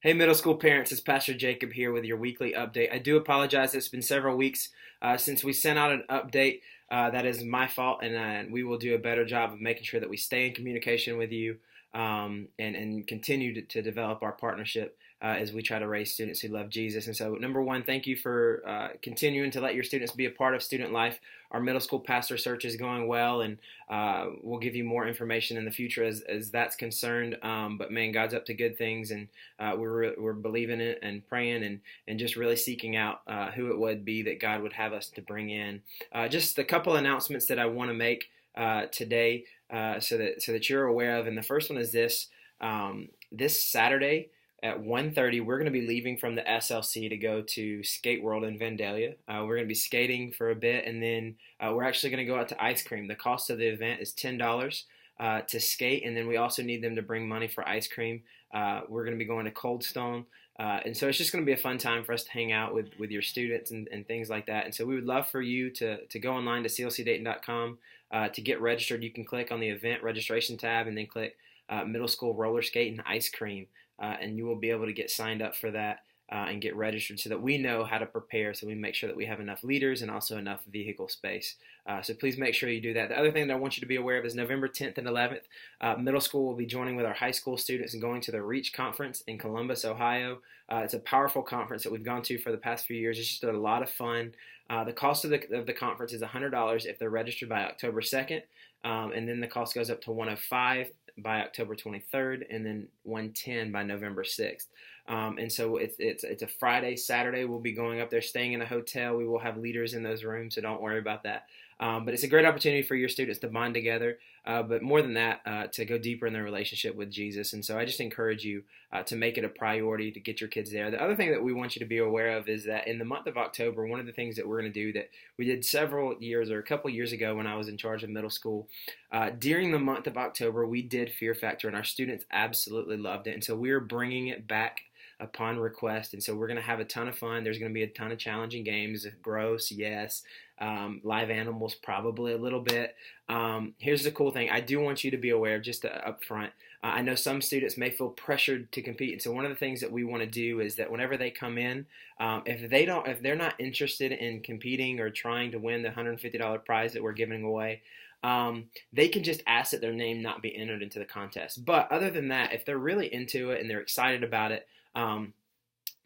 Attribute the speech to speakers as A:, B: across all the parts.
A: Hey, middle school parents, it's Pastor Jacob here with your weekly update. I do apologize. It's been several weeks since we sent out an update. That is my fault, and we will do a better job of making sure that we stay in communication with you and continue to develop our partnership as we try to raise students who love Jesus. And so, number one, thank you for continuing to let your students be a part of student life. Our middle school pastor search is going well, and we'll give you more information in the future as that's concerned. But man, God's up to good things, and we're believing it and praying and just really seeking out who it would be that God would have us to bring in. Just a couple announcements that I want to make today, so that you're aware of. And the first one is this: this Saturday at 1:30, we're going to be leaving from the SLC to go to Skate World in Vandalia. We're going to be skating for a bit, and then we're actually going to go out to ice cream. The cost of the event is $10 to skate, and then we also need them to bring money for ice cream. We're going to be going to Cold Stone. And so it's just going to be a fun time for us to hang out with your students and things like that. And so we would love for you to go online to clcdayton.com to get registered. You can click on the event registration tab and then click middle school roller skate and ice cream. And you will be able to get signed up for that and get registered so that we know how to prepare, so we make sure that we have enough leaders and also enough vehicle space. So please make sure you do that. The other thing that I want you to be aware of is November 10th and 11th, middle school will be joining with our high school students and going to the REACH conference in Columbus, Ohio. It's a powerful conference that we've gone to for the past few years. It's just a lot of fun. The cost of the conference is $100 if they're registered by October 2nd, and then the cost goes up to $105 by October 23rd, and then $110 by November 6th. And so it's a Friday, Saturday. We'll be going up there, staying in a hotel. We will have leaders in those rooms, so don't worry about that. But it's a great opportunity for your students to bond together, but more than that, to go deeper in their relationship with Jesus. And so I just encourage you to make it a priority to get your kids there. The other thing that we want you to be aware of is that in the month of October, one of the things that we're going to do that we did several years or a couple years ago when I was in charge of middle school, during the month of October, we did Fear Factor, and our students absolutely loved it. And so we're bringing it back upon request, and so we're going to have a ton of fun. There's going to be a ton of challenging games. Gross, yes. Live animals, probably a little bit. Here's the cool thing. I do want you to be aware, just up front, I know some students may feel pressured to compete, and so one of the things that we want to do is that whenever they come in, if they're not interested in competing or trying to win the $150 prize that we're giving away, they can just ask that their name not be entered into the contest. But other than that, if they're really into it and they're excited about it,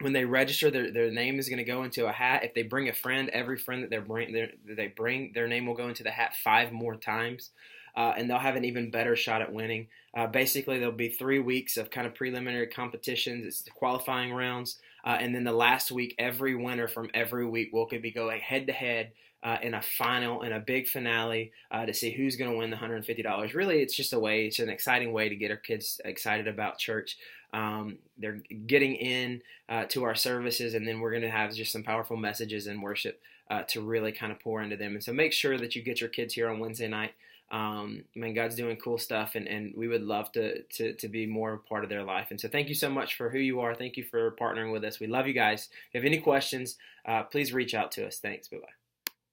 A: when they register, their name is going to go into a hat. If they bring a friend, every friend that they bring, their name will go into the hat 5 more times, and they'll have an even better shot at winning. Basically, there'll be 3 weeks of kind of preliminary competitions. It's the qualifying rounds, and then the last week, every winner from every week will be going head-to-head in a final, in a big finale, to see who's going to win the $150. Really, it's an exciting way to get our kids excited about church. They're getting in to our services, and then we're going to have just some powerful messages and worship to really kind of pour into them. And so make sure that you get your kids here on Wednesday night. God's doing cool stuff, and we would love to be more a part of their life. And so thank you so much for who you are. Thank you for partnering with us. We love you guys. If you have any questions, please reach out to us. Thanks. Bye-bye.